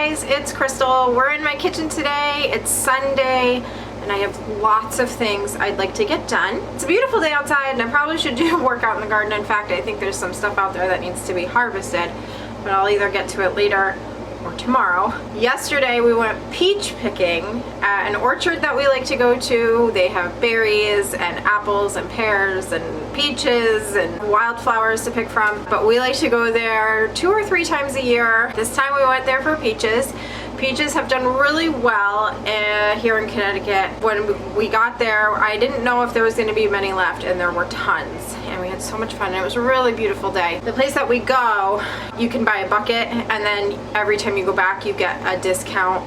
guys, it's Crystal. We're in my kitchen today. It's Sunday and I have lots of things I'd like to get done. It's a beautiful day outside and I probably should do work out in the garden. In fact, I think there's some stuff out there that needs to be harvested, but I'll either get to it later or tomorrow. Yesterday we went peach picking at an orchard that we like to go to. They have berries and apples and pears and peaches and wildflowers to pick from, but we like to go there 2 or 3 times a year. This time we went there for peaches. Peaches have done really well here in Connecticut. When we got there, I didn't know if there was going to be many left, and there were tons. And we had so much fun, and it was a really beautiful day. The place that we go, you can buy a bucket, and then every time you go back, you get a discount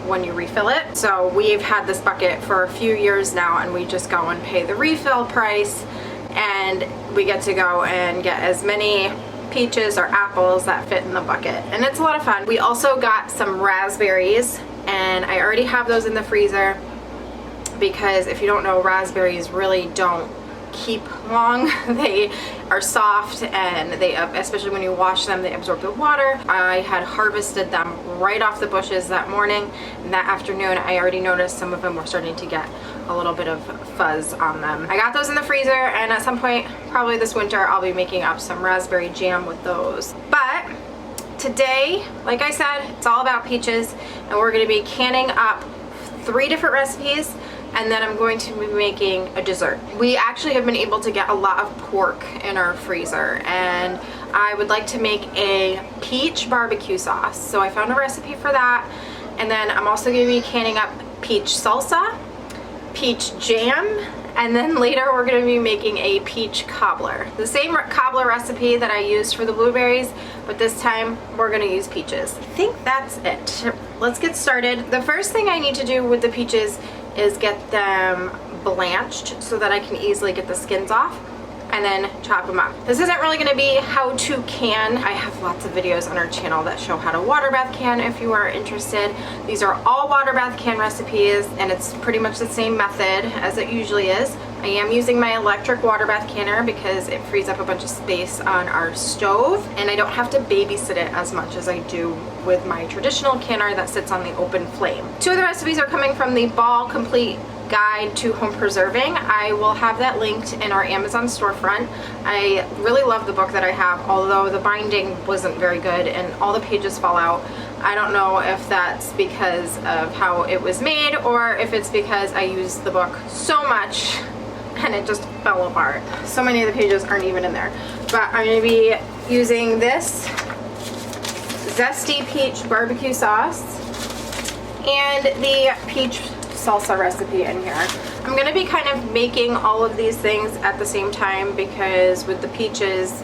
when you refill it. So we've had this bucket for a few years now, and we just go and pay the refill price, and we get to go and get as many peaches or apples that fit in the bucket, and it's a lot of fun. We also got some raspberries, and I already have those in the freezer because if you don't know, raspberries really don't keep long. They are soft, and they, especially when you wash them, they absorb the water. I had harvested them right off the bushes that morning, and that afternoon I already noticed some of them were starting to get a little bit of fuzz on them. I got those in the freezer, and at some point, probably this winter, I'll be making up some raspberry jam with those. But today, like I said, it's all about peaches, and we're gonna be canning up 3 different recipes, and then I'm going to be making a dessert. We actually have been able to get a lot of pork in our freezer, and I would like to make a peach barbecue sauce. So I found a recipe for that, and then I'm also gonna be canning up peach salsa, peach jam, and then later we're going to be making a peach cobbler. The same cobbler recipe that I used for the blueberries, but this time we're going to use peaches. I think that's it. Let's get started. The first thing I need to do with the peaches is get them blanched so that I can easily get the skins off, and then chop them up. This isn't really going to be how to can. I have lots of videos on our channel that show how to water bath can if you are interested. These are all water bath can recipes, and it's pretty much the same method as it usually is. I am using my electric water bath canner because it frees up a bunch of space on our stove, and I don't have to babysit it as much as I do with my traditional canner that sits on the open flame. 2 of the recipes are coming from the Ball Complete Guide to Home Preserving. I will have that linked in our Amazon storefront. I really love the book that I have, although the binding wasn't very good and all the pages fall out. I don't know if that's because of how it was made or if it's because I used the book so much and it just fell apart. So many of the pages aren't even in there. But I'm going to be using this zesty peach barbecue sauce and the peach salsa recipe in here. I'm going to be kind of making all of these things at the same time because with the peaches,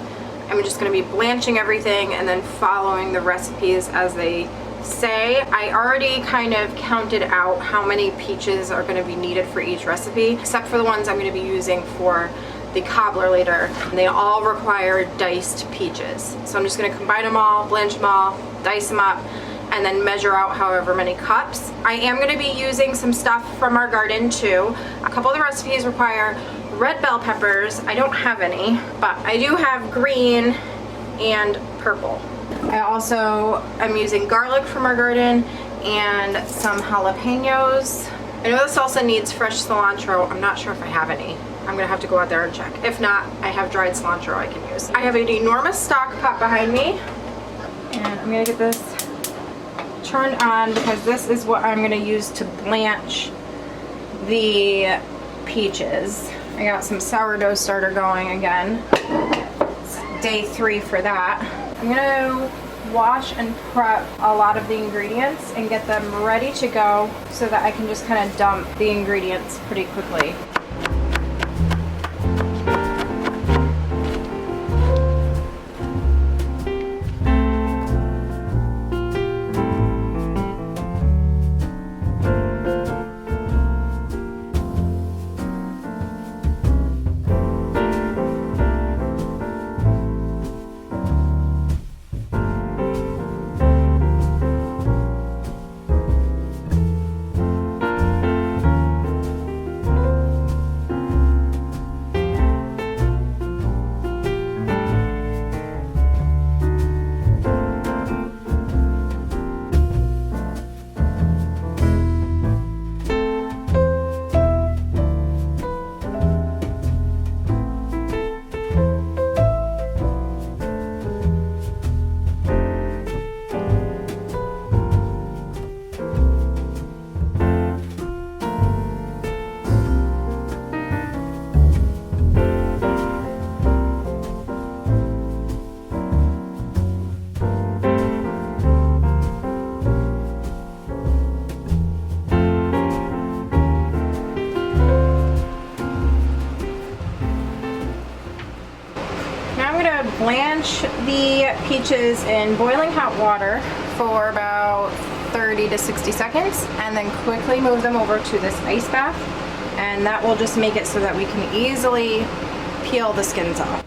I'm just going to be blanching everything and then following the recipes as they say. I already kind of counted out how many peaches are going to be needed for each recipe, except for the ones I'm going to be using for the cobbler later. They all require diced peaches. So I'm just going to combine them all, blanch them all, dice them up, and then measure out however many cups. I am going to be using some stuff from our garden too. A couple of the recipes require red bell peppers. I don't have any, but I do have green and purple. I also am using garlic from our garden and some jalapenos. I know the salsa needs fresh cilantro. I'm not sure if I have any. I'm gonna have to go out there and check. If not, I have dried cilantro I can use. I have an enormous stock pot behind me, and I'm gonna get this turned on because this is what I'm going to use to blanch the peaches. I got some sourdough starter going again. It's day 3 for that. I'm going to wash and prep a lot of the ingredients and get them ready to go so that I can just kind of dump the ingredients pretty quickly. plunge the peaches in boiling hot water for about 30 to 60 seconds and then quickly move them over to this ice bath, and that will just make it so that we can easily peel the skins off.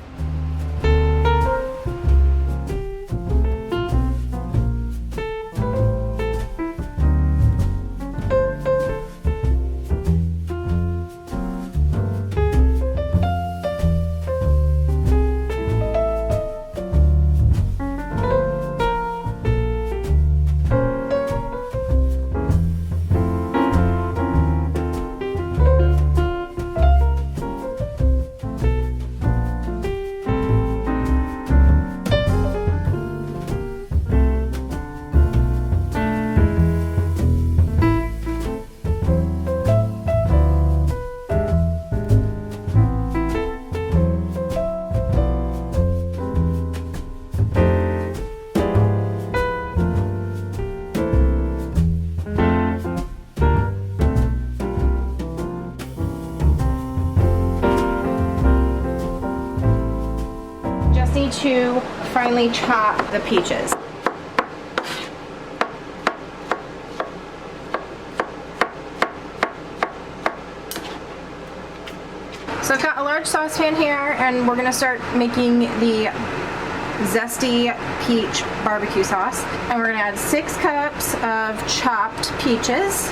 To finely chop the peaches. So I've got a large saucepan here, and we're going to start making the zesty peach barbecue sauce. And we're going to add 6 cups of chopped peaches.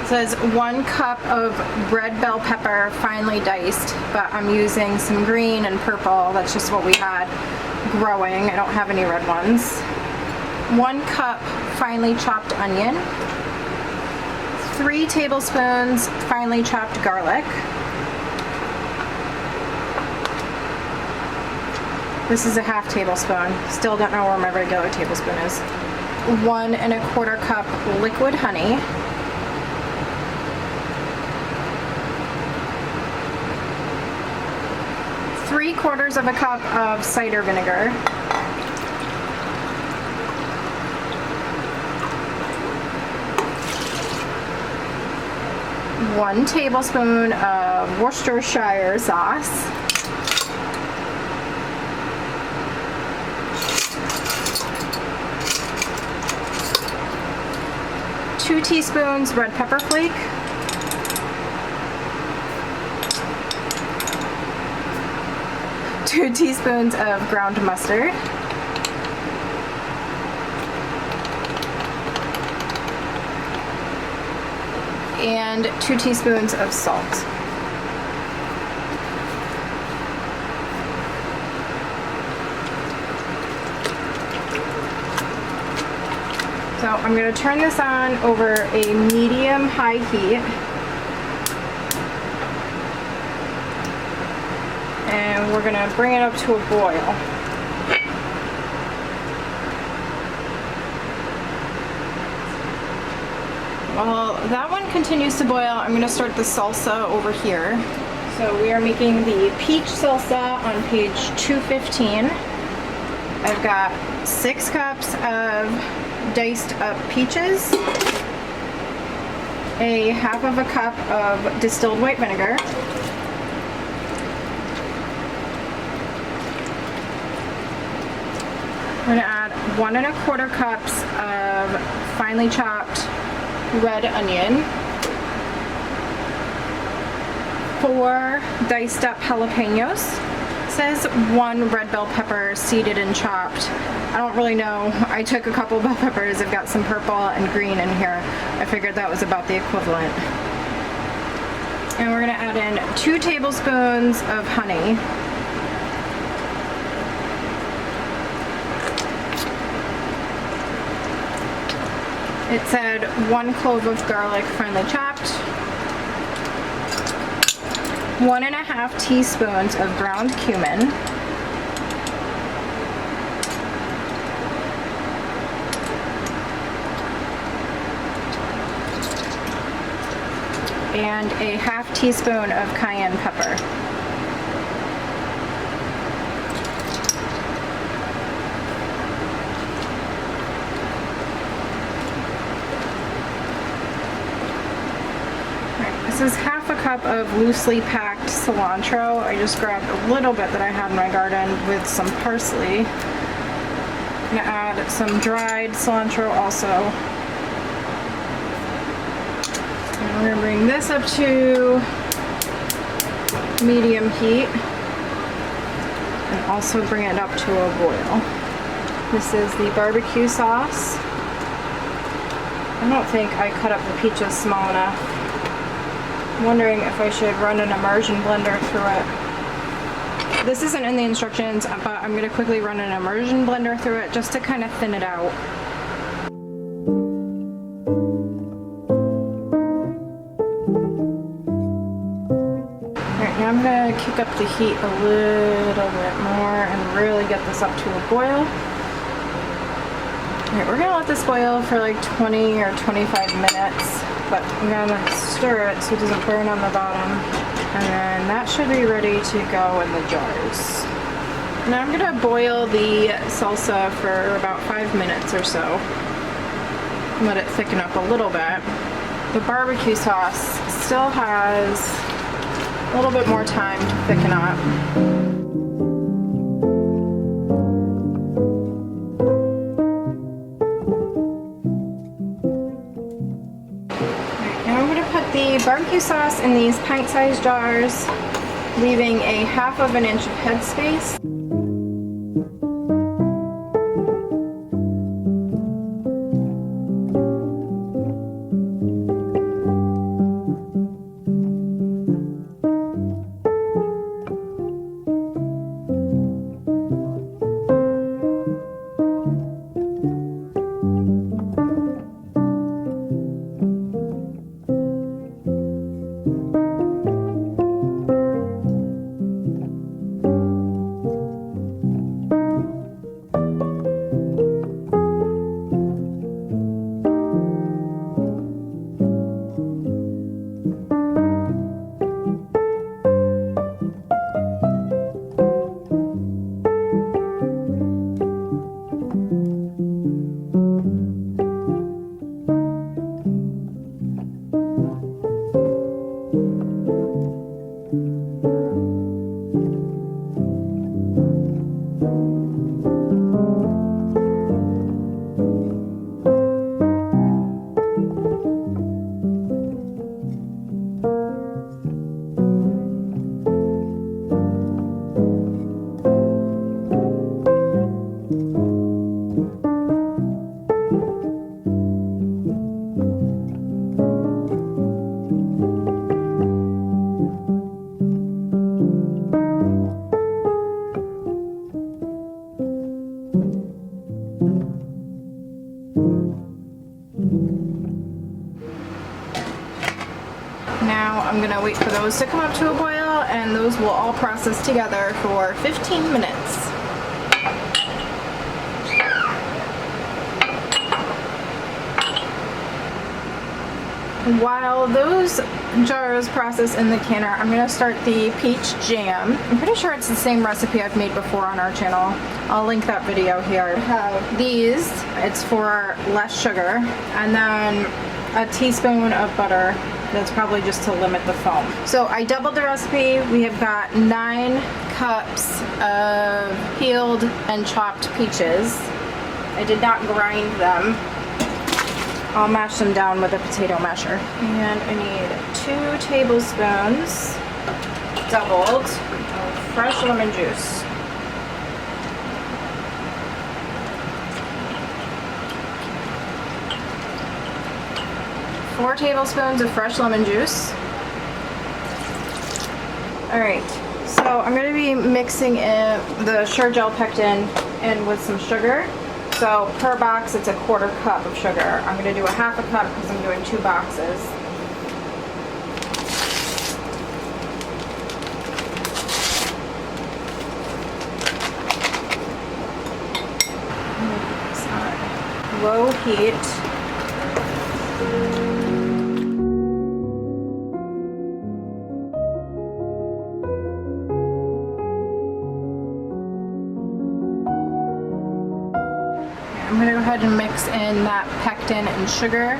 It says 1 cup of red bell pepper, finely diced, but I'm using some green and purple. That's just what we had growing. I don't have any red ones. 1 cup finely chopped onion. 3 tablespoons finely chopped garlic. This is a half tablespoon. Still don't know where my regular tablespoon is. 1 1/4 cup liquid honey. 3/4 cup of cider vinegar. 1 tablespoon of Worcestershire sauce. 2 teaspoons red pepper flake. 2 teaspoons of ground mustard. And 2 teaspoons of salt. So I'm going to turn this on over a medium-high heat. And we're going to bring it up to a boil. While that one continues to boil, I'm going to start the salsa over here. So we are making the peach salsa on page 215. I've got 6 cups of diced up peaches, a 1/2 cup of distilled white vinegar, I'm going to add 1 1/4 cups of finely chopped red onion, 4 diced up jalapenos. It says 1 red bell pepper seeded and chopped. I don't really know. I took a couple bell peppers. I've got some purple and green in here. I figured that was about the equivalent. And we're going to add in 2 tablespoons of honey. It said 1 clove of garlic finely chopped, 1 1/2 teaspoons of ground cumin, and a 1/2 teaspoon of cayenne pepper. This is 1/2 cup of loosely packed packed cilantro. I just grabbed a little bit that I had in my garden with some parsley. I'm gonna add some dried cilantro also. And we're gonna bring this up to medium heat and also bring it up to a boil. This is the barbecue sauce. I don't think I cut up the peaches small enough. I'm wondering if I should run an immersion blender through it. This isn't in the instructions, but I'm going to quickly run an immersion blender through it just to kind of thin it out. Alright, now I'm going to kick up the heat a little bit more and really get this up to a boil. Alright, we're going to let this boil for like 20 or 25 minutes, but I'm going to stir it so it doesn't burn on the bottom, and then that should be ready to go in the jars. Now I'm going to boil the salsa for about 5 minutes or so. Let it thicken up a little bit. The barbecue sauce still has a little bit more time to thicken up. The barbecue sauce in these pint-sized jars, leaving a ½ of an inch of headspace. Now I'm gonna wait for those to come up to a boil, and those will all process together for 15 minutes. While those jars process in the canner, I'm gonna start the peach jam. I'm pretty sure it's the same recipe I've made before on our channel. I'll link that video here. I have these, it's for less sugar, and then a teaspoon of butter. That's probably just to limit the foam. So I doubled the recipe. We have got 9 cups of peeled and chopped peaches. I did not grind them. I'll mash them down with a potato masher. And I need 2 tablespoons, doubled, of fresh lemon juice. Four tablespoons of fresh lemon juice. Alright, so I'm going to be mixing in the Sure Gel pectin in with some sugar. So per box it's a 1/4 cup of sugar. I'm going to do a 1/2 cup because I'm doing 2 boxes. Low heat. I'm going to go ahead and mix in that pectin and sugar.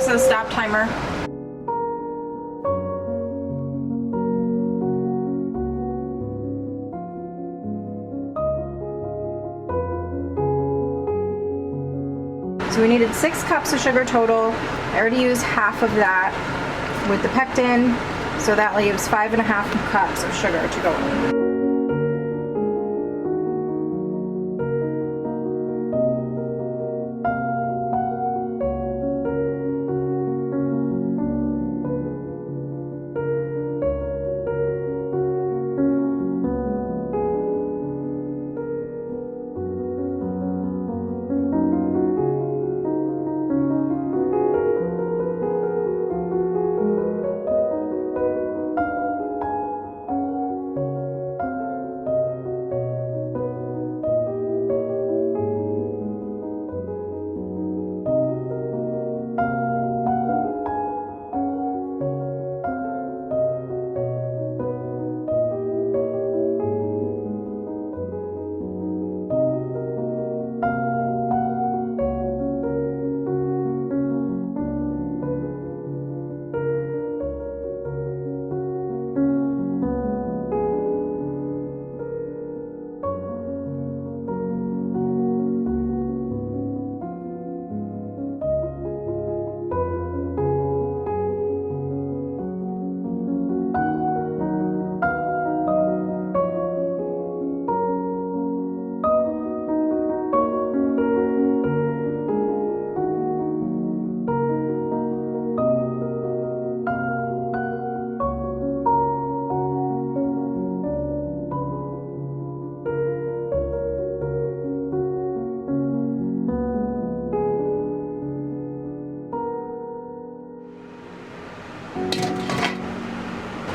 Alexa, stop timer. So we needed 6 cups of sugar total. I already used half of that with the pectin, so that leaves 5.5 cups of sugar to go in.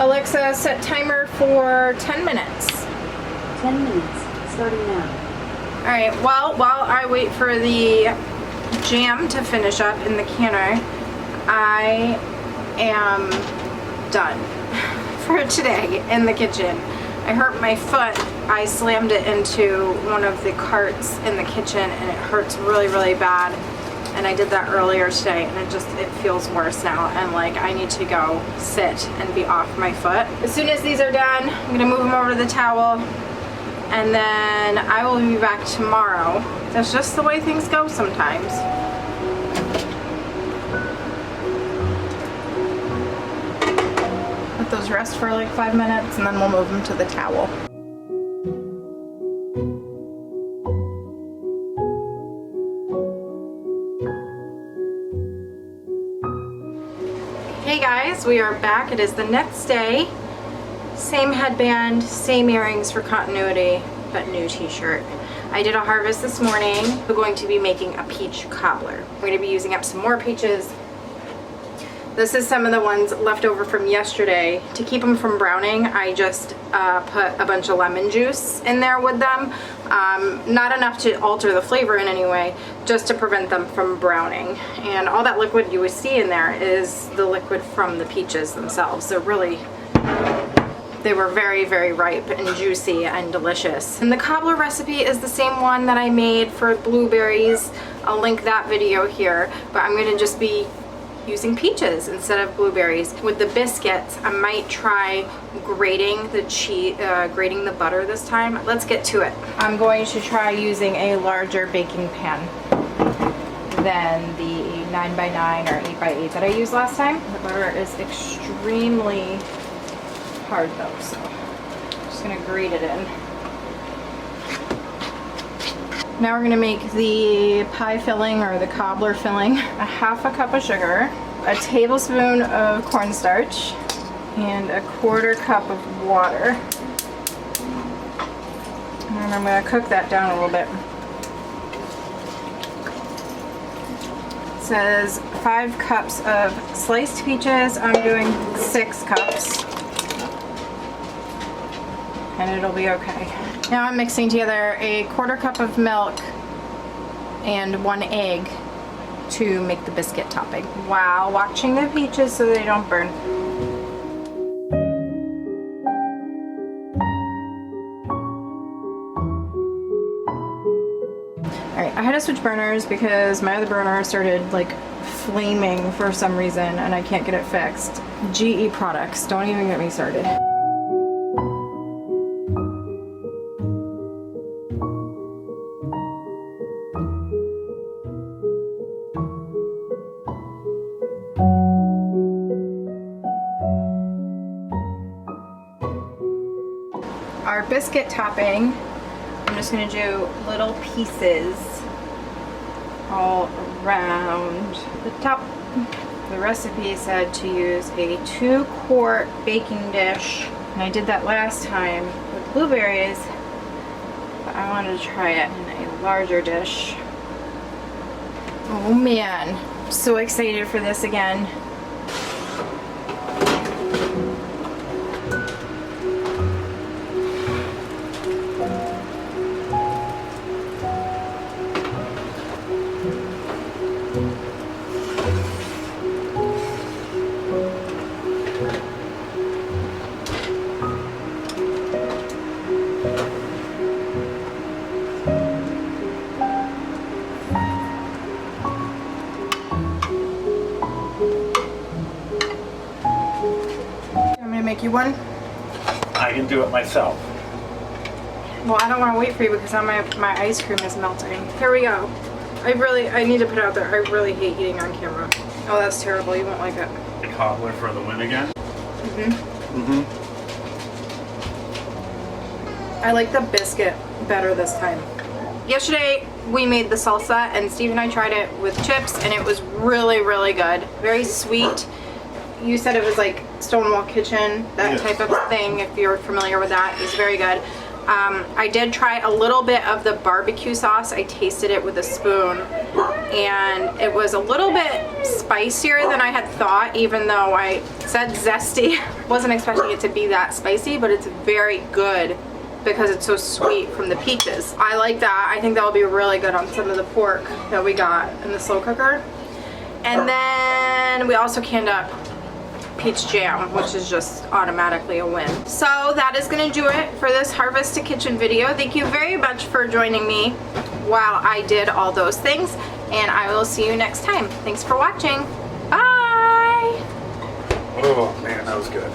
Alexa, set timer for 10 minutes. 10 minutes, starting now. All right, well, while I wait for the jam to finish up in the canner, I am done for today in the kitchen. I hurt my foot. I slammed it into one of the carts in the kitchen and it hurts really, really bad. And I did that earlier today and it feels worse now, and like I need to go sit and be off my foot. As soon as these are done, I'm gonna move them over to the towel and then I will be back tomorrow. That's just the way things go sometimes. Let those rest for like 5 minutes and then we'll move them to the towel. Hey guys, we are back. It is the next day. Same headband, same earrings for continuity, but new t-shirt. I did a harvest this morning. We're going to be making a peach cobbler. We're going to be using up some more peaches. This is some of the ones left over from yesterday. To keep them from browning, I just put a bunch of lemon juice in there with them. Not enough to alter the flavor in any way, just to prevent them from browning. And all that liquid you would see in there is the liquid from the peaches themselves. They were very, very ripe and juicy and delicious. And the cobbler recipe is the same one that I made for blueberries. I'll link that video here, but I'm gonna just be using peaches instead of blueberries. With the biscuits, I might try grating the cheese, grating the butter this time. Let's get to it. I'm going to try using a larger baking pan than the 9x9 or 8x8 that I used last time. The butter is extremely hard though, so I'm just gonna grate it in. Now we're gonna make the pie filling or the cobbler filling. A half a cup of sugar, a tablespoon of cornstarch, and a 1/4 cup of water. And I'm gonna cook that down a little bit. It says 5 cups of sliced peaches. I'm doing 6 cups. And it'll be okay. Now I'm mixing together a 1/4 cup of milk and 1 egg to make the biscuit topping while watching the peaches so they don't burn. Alright, I had to switch burners because my other burner started like flaming for some reason and I can't get it fixed. GE products, don't even get me started. Our biscuit topping, I'm just gonna do little pieces all around the top. The recipe said to use a 2-quart baking dish, and I did that last time with blueberries, but I wanted to try it in a larger dish. Oh man, I'm so excited for this again. Make you one? I can do it myself. Well, I don't want to wait for you because now my ice cream is melting. Here we go. I need to put it out there. I really hate eating on camera. Oh, that's terrible. You won't like it. Cobbler for the win again. I like the biscuit better this time. Yesterday we made the salsa and Steve and I tried it with chips and it was really, really good. Very sweet. You said it was like Stonewall Kitchen, that Yes. type of thing, if you're familiar with that. It was very good. I did try a little bit of the BBQ sauce. I tasted it with a spoon and it was a little bit spicier than I had thought, even though I said zesty. Wasn't expecting it to be that spicy, but it's very good because it's so sweet from the peaches. I like that. I think that will be really good on some of the pork that we got in the slow cooker. And then we also canned up peach jam, which is just automatically a win. So that is gonna do it for this Harvest to Kitchen video. Thank you very much for joining me while I did all those things, and I will see you next time. Thanks for watching. Bye! Oh man, that was good.